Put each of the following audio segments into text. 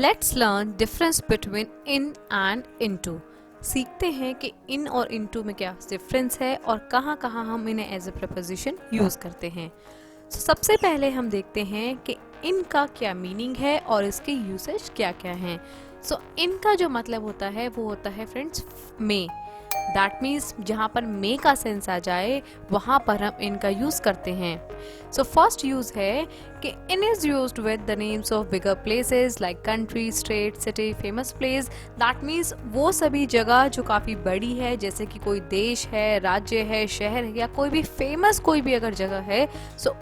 Let's learn difference between in and into. सीखते हैं कि इन और इनटू में क्या डिफरेंस है और कहाँ कहाँ हम इन्हें एज ए प्रपोजिशन यूज करते हैं। सबसे पहले हम देखते हैं कि इन का क्या मीनिंग है और इसके यूसेज क्या क्या हैं। इन का जो मतलब होता है वो होता है फ्रेंड्स मे। दैट मीन्स जहाँ पर मे का सेंस आ जाए वहाँ पर हम इन का यूज करते हैं। फर्स्ट यूज है कि in is used with the names of bigger places like country, state, city, famous place. That means वो सभी जगह जो काफ़ी बड़ी है, जैसे कि कोई देश है, राज्य है, शहर है या कोई भी फेमस कोई भी अगर जगह है,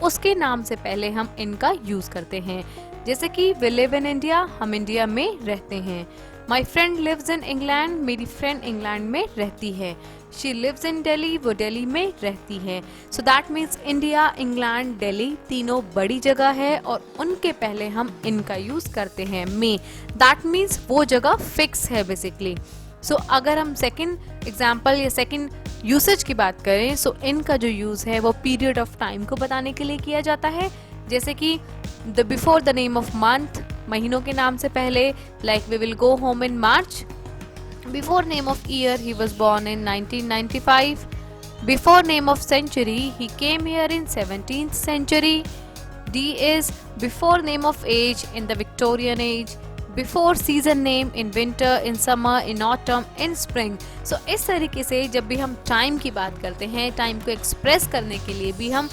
उसके नाम से पहले हम इनका यूज करते हैं। जैसे कि वी लिव इन इंडिया, हम इंडिया में रहते हैं। My friend lives in England, मेरी फ्रेंड इंग्लैंड में रहती है। शी लिव्स इन दिल्ली, वो दिल्ली में रहती है। That means India, England, Delhi तीनों बड़ी जगह है और उनके पहले हम इनका यूज करते हैं मे। दैट मीन्स वो जगह फिक्स है बेसिकली। अगर हम सेकंड एग्जाम्पल या सेकंड यूसेज की बात करें, इनका जो यूज है वो पीरियड ऑफ टाइम को बताने के लिए किया जाता है। जैसे कि the before the name of month, महीनों के नाम से पहले, like we will go home in March. Before name of year, he was born in 1995। Before name of century, he came here in 17th century। D is before name of age in the Victorian age, before season name in winter, in summer, in autumn, in spring। इस तरीके से जब भी हम time की बात करते हैं, टाइम को एक्सप्रेस करने के लिए भी हम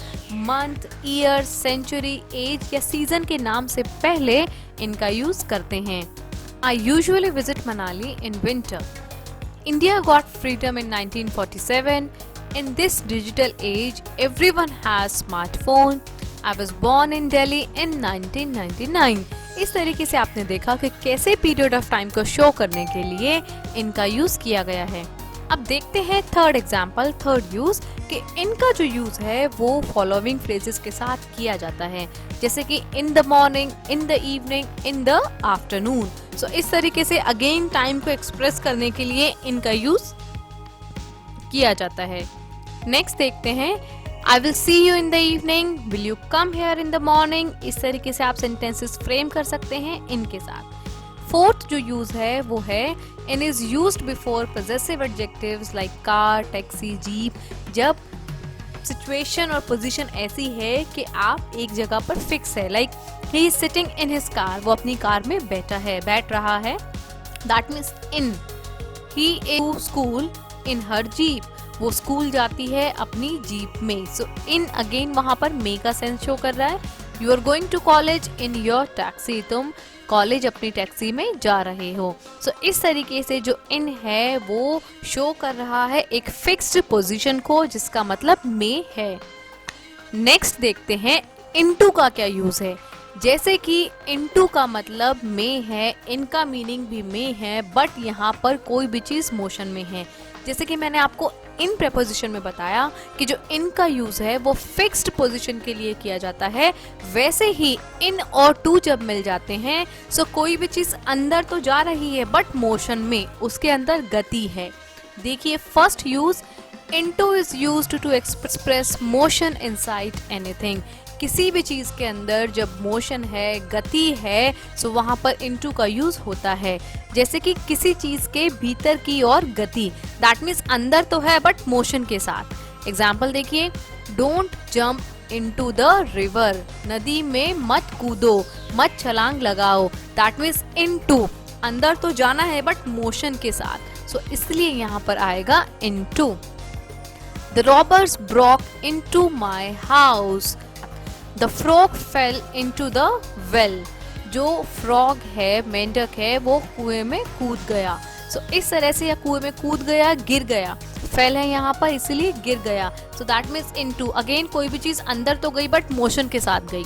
मंथ, ईयर, सेंचुरी, एज या सीजन के नाम से पहले इनका यूज करते हैं। I usually visit Manali in winter. India got freedom in 1947. In this digital age, everyone has smartphone. I was born in Delhi in 1999. इस तरीके से आपने देखा कि कैसे पीरियड ऑफ टाइम को शो करने के लिए इनका यूज किया गया है। अब देखते हैं थर्ड एग्जाम्पल, थर्ड यूज, कि इनका जो यूज है वो फॉलोइंग फ्रेजेस के साथ किया जाता है। जैसे कि in the morning, in the evening, in the afternoon. इस तरीके से अगेन टाइम को एक्सप्रेस करने के लिए इनका यूज किया जाता है। नेक्स्ट देखते हैं, I will see you in the evening, will you come here in the morning. इस तरीके से आप सेंटेंसेस फ्रेम कर सकते हैं इनके साथ। फोर्थ जो यूज है वो है in is used before possessive adjectives like car, taxi, jeep. जब सिचुएशन और पोजीशन ऐसी है कि आप एक जगह पर फिक्स है, like he is sitting in his car, वो अपनी कार में बैठ रहा है। That means in. He is school in her jeep, वो स्कूल जाती है अपनी जीप में। इन अगेन वहां पर मे का सेंस शो कर रहा है। You are going to college in your taxi, तुम कॉलेज अपनी टैक्सी में जा रहे हो। इस तरीके से जो इन है वो शो कर रहा है एक फिक्स्ड पोजीशन को, जिसका मतलब मे है। नेक्स्ट देखते हैं इनटू का क्या यूज है। जैसे कि इनटू का मतलब मे है, इनका मीनिंग भी मे है, बट यहाँ पर कोई भी चीज मोशन में है। जैसे कि मैंने आपको इन प्रेपोजिशन में बताया कि जो इन का यूज है वो फिक्स्ड पोजीशन के लिए किया जाता है, वैसे ही इन और टू जब मिल जाते हैं कोई भी चीज अंदर तो जा रही है बट मोशन में, उसके अंदर गति है। देखिए first use, into is used to express motion inside anything. किसी भी चीज के अंदर जब मोशन है, गति है, वहां पर इनटू का यूज होता है। जैसे कि किसी चीज के भीतर की ओर गति, दैट मीन्स अंदर तो है बट मोशन के साथ। एग्जाम्पल देखिए, don't jump into the river, नदी में मत कूदो, मत छलांग लगाओ। दैट मीन्स इनटू, अंदर तो जाना है बट मोशन के साथ, इसलिए यहाँ पर आएगा into. The robbers broke into my house, the frog fail into the well. जो फ्रॉग है, मेंढक है, वो कुएं में कूद गया। इस तरह से, या कुएं में कूद गया, गिर गया। फेल है यहाँ पर इसलिए गिर गया। दैट मीन्स इनटू, अगेन कोई भी चीज अंदर तो गई बट मोशन के साथ गई।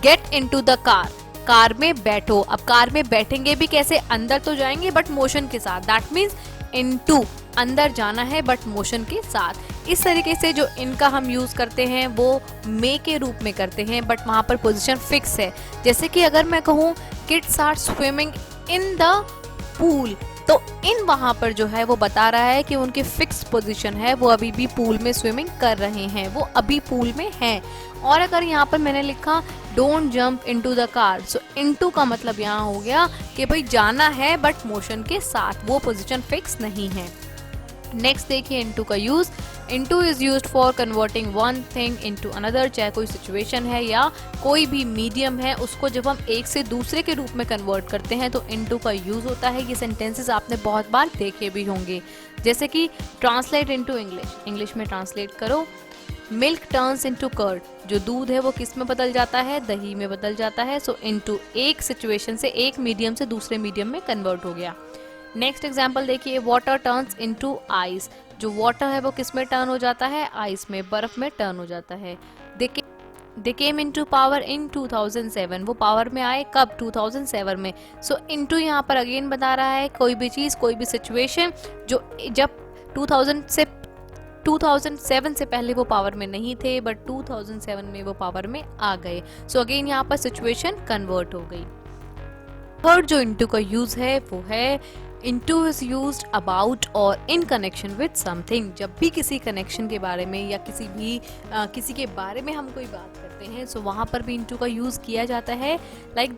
Get into the car, car में बैठो। अब कार में बैठेंगे भी कैसे, अंदर तो जाएंगे बट मोशन के साथ। दैट मीन्स इनटू, अंदर जाना है बट मोशन के साथ। इस तरीके से जो इनका हम यूज करते हैं वो मे के रूप में करते हैं, बट वहां पर पोजीशन फिक्स है। जैसे कि अगर मैं कहूँ kids are swimming in the pool, तो इन वहां पर जो है वो बता रहा है कि उनकी फिक्स पोजीशन है, वो अभी भी पूल में स्विमिंग कर रहे हैं, वो अभी पूल में हैं। और अगर यहाँ पर मैंने लिखा don't jump into the car, so into का मतलब यहाँ हो गया कि भाई जाना है बट मोशन के साथ, वो पोजीशन फिक्स नहीं है। नेक्स्ट देखिए इनटू का use. Into is used for converting one thing into another, चाहे कोई सिचुएशन है या कोई भी मीडियम है, उसको जब हम एक से दूसरे के रूप में कन्वर्ट करते हैं तो इनटू का यूज होता है। ये सेंटेंसेस आपने बहुत बार देखे भी होंगे, जैसे कि ट्रांसलेट इनटू इंग्लिश, इंग्लिश में ट्रांसलेट करो। मिल्क टर्न्स इनटू कर्ड, जो दूध है वो किस में बदल जाता है, दही में बदल जाता है। सो इनटू एक सिचुएशन से, एक मीडियम से दूसरे मीडियम में कन्वर्ट हो गया। नेक्स्ट एग्जाम्पल देखिए, वाटर टर्न्स इनटू आइस, जो वाटर है वो किस में टर्न हो जाता है, आइस में, बर्फ में टर्न हो जाता है। दे केम इनटू पावर इन 2007, वो पावर में आए कब, 2007 में। सो इनटू यहाँ पर अगेन बता रहा है कोई भी चीज, कोई भी सिचुएशन जो जब 2007 से पहले वो पावर में नहीं थे बट 2007 में वो पावर में आ गए। सो अगेन यहाँ पर सिचुएशन कन्वर्ट हो गई। वर्ड जो इनटू का यूज है वो है into is used about और in connection with something। जब भी किसी कनेक्शन के बारे में या किसी के बारे में हम कोई बात करते हैं सो वहाँ पर भी into का यूज किया जाता है। Like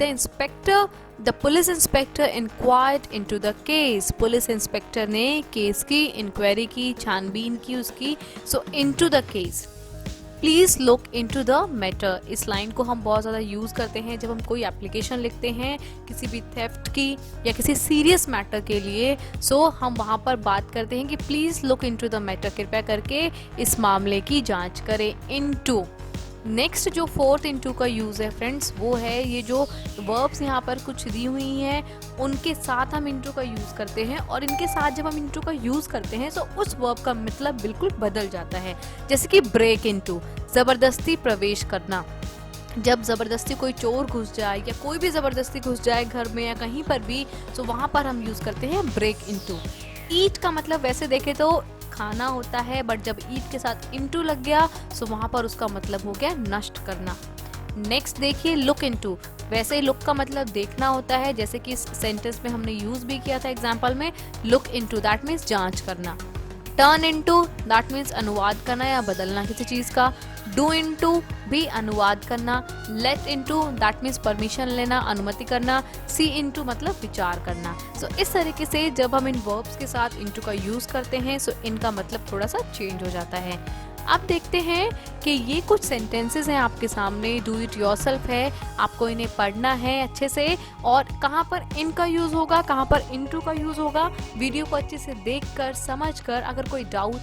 the police inspector inquired into the case, police inspector ने केस की इंक्वायरी की, छानबीन की उसकी। सो into the case, please look into the matter, इस लाइन को हम बहुत ज़्यादा यूज़ करते हैं जब हम कोई एप्लीकेशन लिखते हैं किसी भी थेफ्ट की या किसी सीरियस मैटर के लिए। सो हम वहाँ पर बात करते हैं कि please look into the matter, कृपया करके इस मामले की जांच करें। इनटू। नेक्स्ट जो फोर्थ इनटू का यूज़ है फ्रेंड्स वो है, ये जो वर्ब्स यहाँ पर कुछ दी हुई हैं उनके साथ हम इनटू का यूज़ करते हैं, और इनके साथ जब हम इनटू का यूज़ करते हैं तो उस वर्ब का मतलब बिल्कुल बदल जाता है। जैसे कि ब्रेक इनटू, ज़बरदस्ती प्रवेश करना, जब ज़बरदस्ती कोई चोर घुस जाए या कोई भी ज़बरदस्ती घुस जाए घर में या कहीं पर भी, तो वहाँ पर हम यूज़ करते हैं ब्रेक इनटू। ईट का मतलब वैसे देखें तो खाना होता है, बट जब ईट के साथ इनटू लग गया तो वहाँ पर उसका मतलब हो गया नष्ट करना। नेक्स्ट देखिए लुक इनटू, वैसे लुक का मतलब देखना होता है, जैसे कि इस सेंटेंस में हमने यूज भी किया था एग्जाम्पल में, लुक इनटू दैट मीन्स जांच करना। टर्न इनटू दैट मीन्स अनुवाद करना या बदलना किसी चीज का। डू इनटू भी अनुवाद करना। Let into that means permission लेना, अनुमति करना। सी इनटू मतलब विचार करना। सो इस तरीके से जब हम इन वर्ब्स के साथ इनटू का यूज करते हैं सो इनका मतलब थोड़ा सा चेंज हो जाता है। अब देखते हैं कि ये कुछ सेंटेंसेस हैं आपके सामने, डू इट योरसेल्फ है, आपको इन्हें पढ़ना है अच्छे से, और कहाँ पर इन का यूज़ होगा, कहाँ पर इनटू का यूज़ होगा, वीडियो को अच्छे से देखकर समझकर अगर कोई डाउट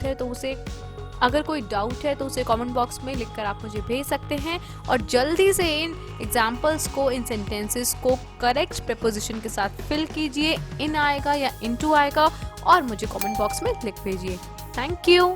है तो उसे कमेंट बॉक्स में लिखकर आप मुझे भेज सकते हैं, और जल्दी से इन एग्जाम्पल्स को, इन सेंटेंसेस को करेक्ट प्रीपोजिशन के साथ फिल कीजिए। इन आएगा या इनटू आएगा और मुझे कमेंट बॉक्स में लिख भेजिए। Thank you.